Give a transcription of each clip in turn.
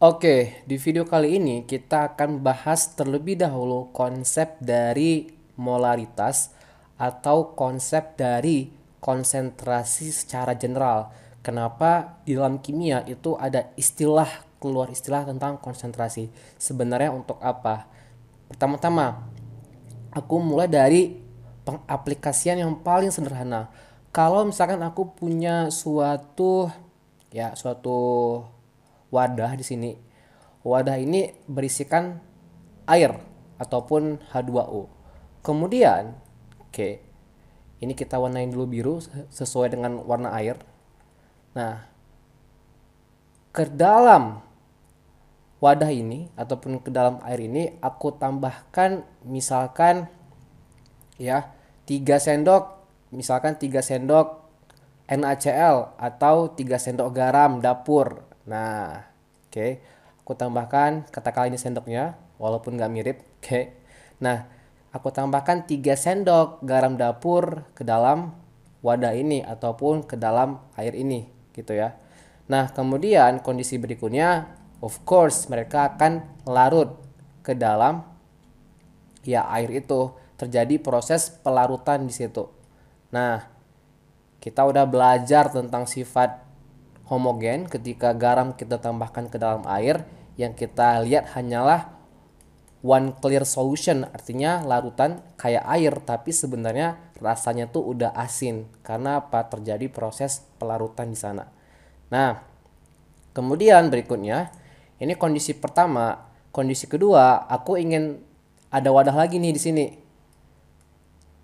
Oke, di video kali ini kita akan bahas terlebih dahulu konsep dari molaritas atau konsep dari konsentrasi secara general. Kenapa di dalam kimia itu ada istilah, keluar istilah tentang konsentrasi? Sebenarnya untuk apa? Pertama-tama, aku mulai dari pengaplikasian yang paling sederhana. Kalau misalkan aku punya suatu wadah di sini. Wadah ini berisikan air ataupun H2O. Kemudian, oke, ini kita warnain dulu biru sesuai dengan warna air. Nah, ke dalam wadah ini ataupun ke dalam air ini aku tambahkan misalkan ya 3 sendok, misalkan 3 sendok NaCl atau 3 sendok garam dapur. Nah, oke, aku tambahkan katakanlah ini sendoknya walaupun nggak mirip. Oke, nah aku tambahkan 3 sendok garam dapur ke dalam wadah ini ataupun ke dalam air ini gitu ya. Nah, kemudian kondisi berikutnya, of course mereka akan larut ke dalam ya air itu, terjadi proses pelarutan di situ. Nah, kita udah belajar tentang sifat homogen ketika garam kita tambahkan ke dalam air, yang kita lihat hanyalah one clear solution, artinya larutan kayak air tapi sebenarnya rasanya tuh udah asin karena apa? Terjadi proses pelarutan di sana. Nah, kemudian berikutnya ini kondisi pertama. Kondisi kedua, aku ingin ada wadah lagi nih di sini.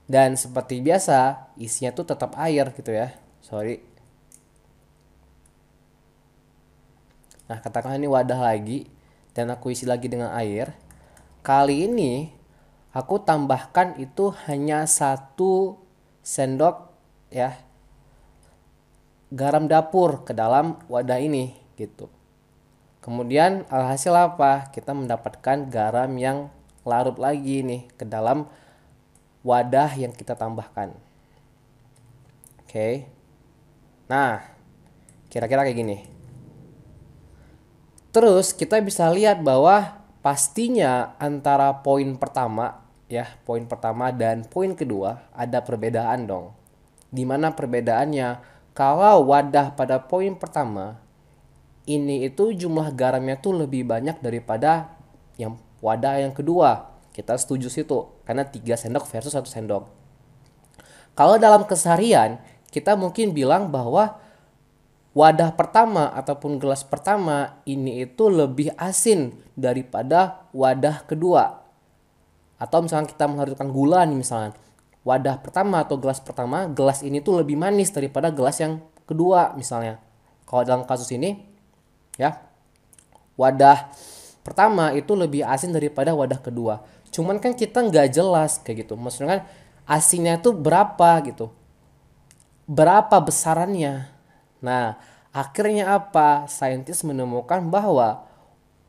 Dan seperti biasa, isinya tuh tetap air gitu ya. Sorry. Nah, katakanlah ini wadah lagi dan aku isi lagi dengan air. Kali ini aku tambahkan itu hanya 1 sendok ya garam dapur ke dalam wadah ini gitu. Kemudian alhasil apa? Kita mendapatkan garam yang larut lagi nih ke dalam wadah yang kita tambahkan. Oke. Nah, kira-kira kayak gini. Terus kita bisa lihat bahwa pastinya antara poin pertama ya, poin pertama dan poin kedua ada perbedaan dong. Dimana perbedaannya? Kalau wadah pada poin pertama ini itu jumlah garamnya tuh lebih banyak daripada yang wadah yang kedua. Kita setuju situ karena 3 sendok versus 1 sendok. Kalau dalam keseharian kita mungkin bilang bahwa wadah pertama ataupun gelas pertama ini itu lebih asin daripada wadah kedua. Atau misalnya kita mengharuskan gula nih misalnya. Wadah pertama atau gelas pertama, gelas ini tuh lebih manis daripada gelas yang kedua misalnya. Kalau dalam kasus ini ya, wadah pertama itu lebih asin daripada wadah kedua. Cuman kan kita nggak jelas kayak gitu. Maksudnya kan asinnya itu berapa gitu. Berapa besarannya. Nah, akhirnya apa? Saintis menemukan bahwa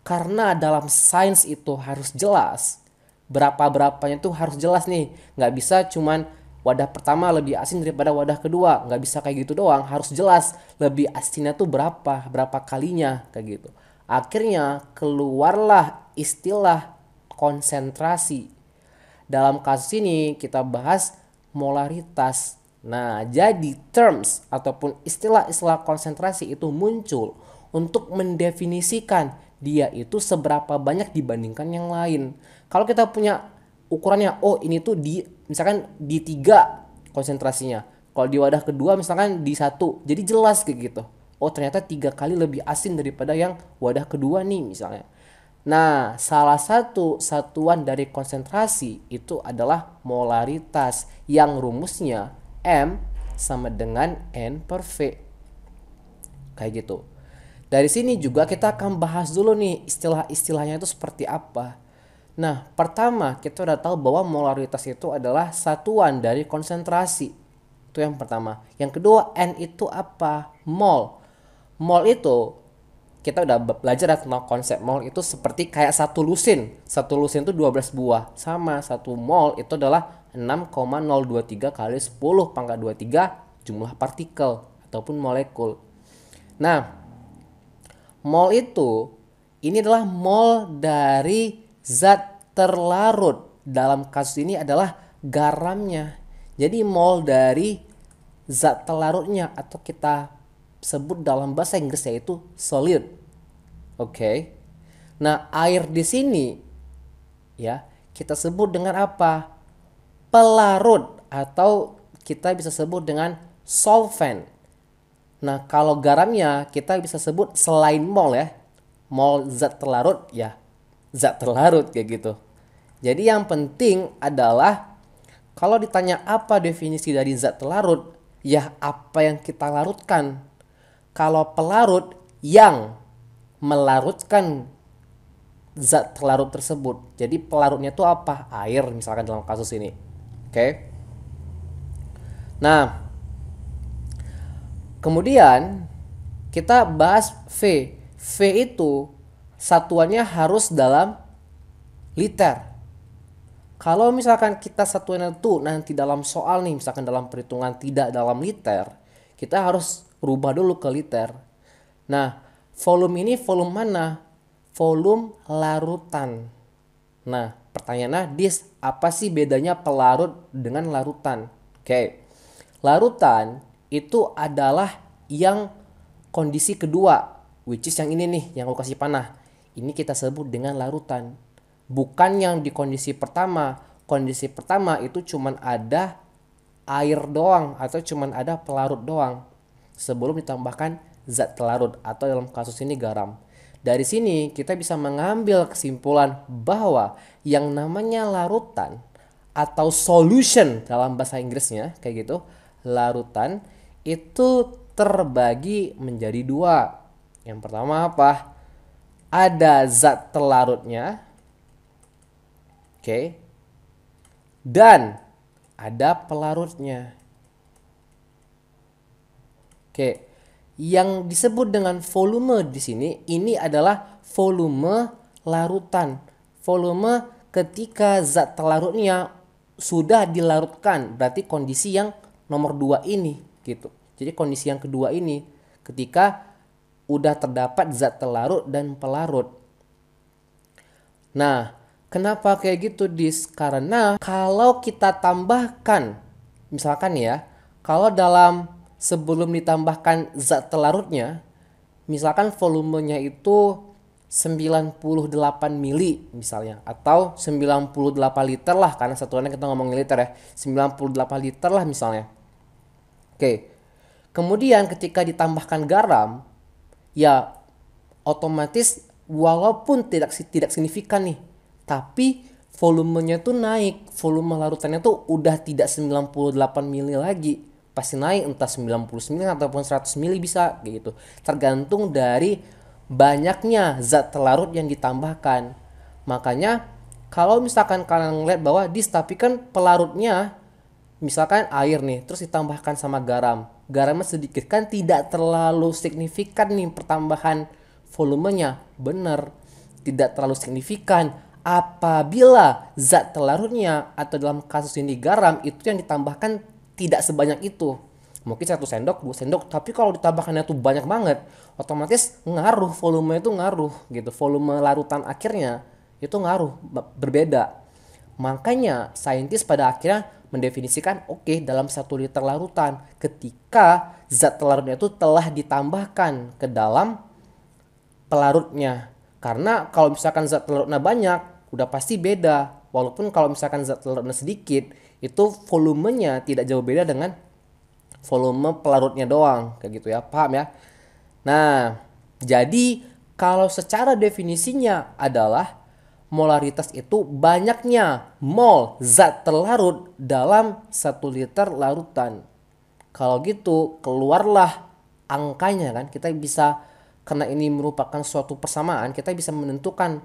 karena dalam sains itu harus jelas, berapa-berapanya tuh harus jelas nih. Nggak bisa cuman wadah pertama lebih asin daripada wadah kedua. Nggak bisa kayak gitu doang, harus jelas lebih asinnya tuh berapa, berapa kalinya kayak gitu. Akhirnya keluarlah istilah konsentrasi. Dalam kasus ini kita bahas molaritas. Nah, jadi terms ataupun istilah-istilah konsentrasi itu muncul untuk mendefinisikan dia itu seberapa banyak dibandingkan yang lain. Kalau kita punya ukurannya, oh ini tuh di misalkan di 3 konsentrasinya. Kalau di wadah kedua misalkan di 1. Jadi jelas kayak gitu. Oh ternyata 3 kali lebih asin daripada yang wadah kedua nih misalnya. Nah, salah satu satuan dari konsentrasi itu adalah molaritas yang rumusnya M sama dengan N per V. Kayak gitu. Dari sini juga kita akan bahas dulu nih istilah-istilahnya itu seperti apa. Nah, pertama kita udah tahu bahwa molaritas itu adalah satuan dari konsentrasi. Itu yang pertama. Yang kedua, N itu apa? Mol. Mol itu kita udah belajar tentang konsep mol itu seperti kayak satu lusin. Satu lusin itu 12 buah. Sama satu mol itu adalah 6,023 kali 10 pangkat 23 jumlah partikel ataupun molekul. Nah, mol itu Ini adalah mol dari zat terlarut. Dalam kasus ini adalah garamnya. Jadi mol dari zat terlarutnya atau kita sebut dalam bahasa Inggris yaitu solute. Oke. Nah, air di sini ya kita sebut dengan apa? Pelarut atau kita bisa sebut dengan solvent. Nah, kalau garamnya kita bisa sebut selain mol ya. Mol zat terlarut ya zat terlarut kayak gitu. Jadi yang penting adalah kalau ditanya apa definisi dari zat terlarut, ya apa yang kita larutkan. Kalau pelarut yang melarutkan zat terlarut tersebut. Jadi pelarutnya itu apa? Air misalkan dalam kasus ini. Oke. Nah, kemudian kita bahas V. V itu satuannya harus dalam liter. Kalau misalkan kita satuannya itu nanti dalam soal nih, misalkan dalam perhitungan tidak dalam liter, kita harus rubah dulu ke liter. Nah, volume ini volume mana? Volume larutan. Nah, pertanyaannya, Dis, apa sih bedanya pelarut dengan larutan? Oke, larutan itu adalah yang kondisi kedua, which is yang ini nih, yang aku kasih panah. Ini kita sebut dengan larutan. Bukan yang di kondisi pertama. Kondisi pertama itu cuman ada air doang atau cuman ada pelarut doang sebelum ditambahkan zat pelarut atau dalam kasus ini garam. Dari sini kita bisa mengambil kesimpulan bahwa yang namanya larutan atau solution dalam bahasa Inggrisnya kayak gitu, larutan itu terbagi menjadi dua. Yang pertama apa? Ada zat pelarutnya, oke, dan ada pelarutnya. Oke, yang disebut dengan volume di sini ini adalah volume larutan. Volume ketika zat pelarutnya sudah dilarutkan, berarti kondisi yang nomor 2 ini gitu. Jadi kondisi yang kedua ini ketika udah terdapat zat pelarut dan pelarut. Nah, kenapa kayak gitu, Dis? Karena kalau kita tambahkan, misalkan ya, kalau dalam sebelum ditambahkan zat pelarutnya, misalkan volumenya itu 98 mili misalnya, atau 98 liter lah, karena satuannya kita ngomongin liter ya, 98 liter lah misalnya. Oke, kemudian ketika ditambahkan garam, ya otomatis walaupun tidak signifikan nih, tapi volumenya tuh naik, volume larutannya tuh udah tidak 98 mili lagi, pasti naik entah 99 ataupun 100 mili bisa kayak gitu, tergantung dari banyaknya zat pelarut yang ditambahkan. Makanya kalau misalkan kalian ngeliat bahwa tapi kan pelarutnya misalkan air nih terus ditambahkan sama garamnya sedikit, kan tidak terlalu signifikan nih pertambahan volumenya. Bener, tidak terlalu signifikan apabila zat pelarutnya atau dalam kasus ini garam itu yang ditambahkan tidak sebanyak itu, mungkin 1 sendok 2 sendok, tapi kalau ditambahkannya tuh banyak banget, otomatis ngaruh, volume itu ngaruh gitu, volume larutan akhirnya itu ngaruh, berbeda. Makanya saintis pada akhirnya mendefinisikan dalam 1 liter larutan ketika zat pelarutnya itu telah ditambahkan ke dalam pelarutnya. Karena kalau misalkan zat pelarutnya banyak, udah pasti beda. Walaupun kalau misalkan zat pelarutnya sedikit, itu volumenya tidak jauh beda dengan volume pelarutnya doang, kayak gitu ya, paham ya? Nah, jadi kalau secara definisinya adalah molaritas itu banyaknya mol zat terlarut dalam 1 liter larutan. Kalau gitu keluarlah angkanya kan, kita bisa, karena ini merupakan suatu persamaan, kita bisa menentukan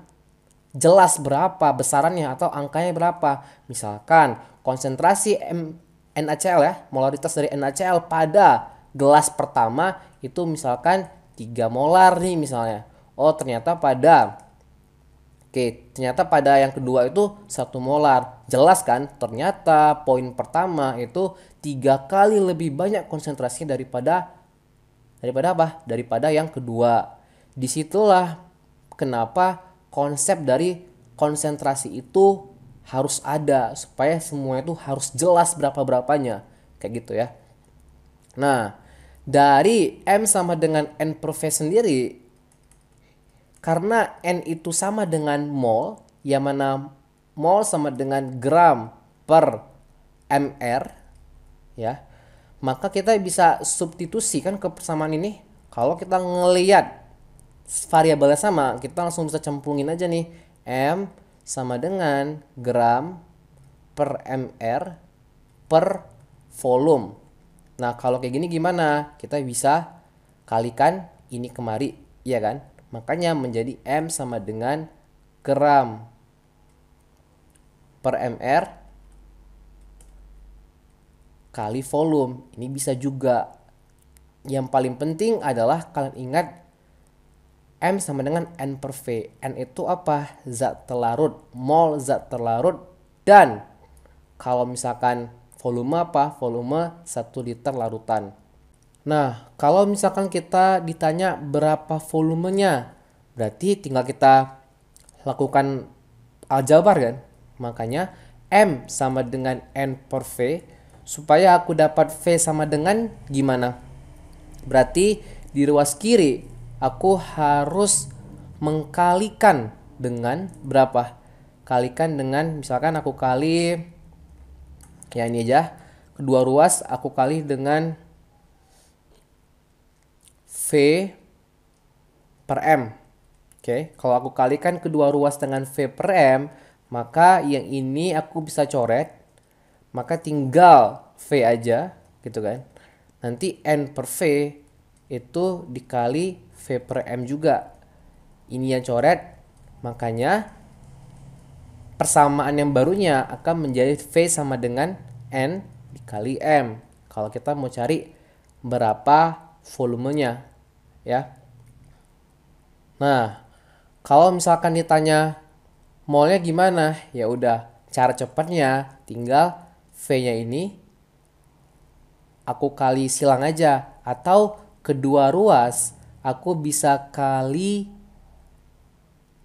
jelas berapa besarannya atau angkanya berapa. Misalkan konsentrasi NaCl ya, molaritas dari NaCl pada gelas pertama itu misalkan 3 molar nih misalnya. Ternyata pada yang kedua itu 1 molar. Jelas kan? Ternyata poin pertama itu 3 kali lebih banyak konsentrasinya daripada apa? Daripada yang kedua. Disitulah kenapa konsep dari konsentrasi itu harus ada, supaya semuanya itu harus jelas berapa-berapanya kayak gitu ya. Nah, dari M sama dengan N per V sendiri, karena N itu sama dengan mol, yang mana mol sama dengan gram per mr, ya, maka kita bisa substitusi kan ke persamaan ini. Kalau kita ngelihat variabelnya sama, kita langsung bisa cemplungin aja nih, M sama dengan gram per mr per volume. Nah, kalau kayak gini gimana? Kita bisa kalikan ini kemari, ya kan? Makanya menjadi M sama dengan gram per mr kali volume. Ini bisa juga. Yang paling penting adalah kalian ingat M sama dengan N per V. N itu apa? Zat terlarut. Mol zat terlarut. Dan kalau misalkan volume apa? Volume 1 liter larutan. Nah, kalau misalkan kita ditanya berapa volumenya, berarti tinggal kita lakukan aljabar kan? Makanya M sama dengan N per V. Supaya aku dapat V sama dengan gimana? Berarti di ruas kiri aku harus mengkalikan dengan berapa? Kalikan dengan, misalkan aku kali, ya ini aja, kedua ruas aku kali dengan V per M. Oke, kalau aku kalikan kedua ruas dengan V per M, maka yang ini aku bisa coret, maka tinggal V aja gitu kan. Nanti N per V itu dikali V per M juga. Ini yang coret, makanya persamaan yang barunya akan menjadi V sama dengan N dikali M. Kalau kita mau cari berapa volumenya, ya. Nah, kalau misalkan ditanya molnya gimana, ya udah, cara cepatnya tinggal V-nya ini aku kali silang aja, atau kedua ruas aku bisa kali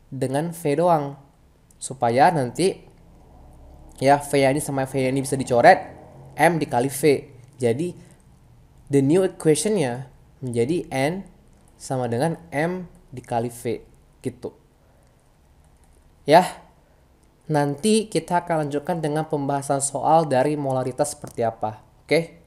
dengan V doang, supaya nanti ya V ini sama V ini bisa dicoret, M dikali V. Jadi the new equationnya menjadi N sama dengan M dikali V gitu. Ya, nanti kita akan lanjutkan dengan pembahasan soal dari molaritas seperti apa. Oke?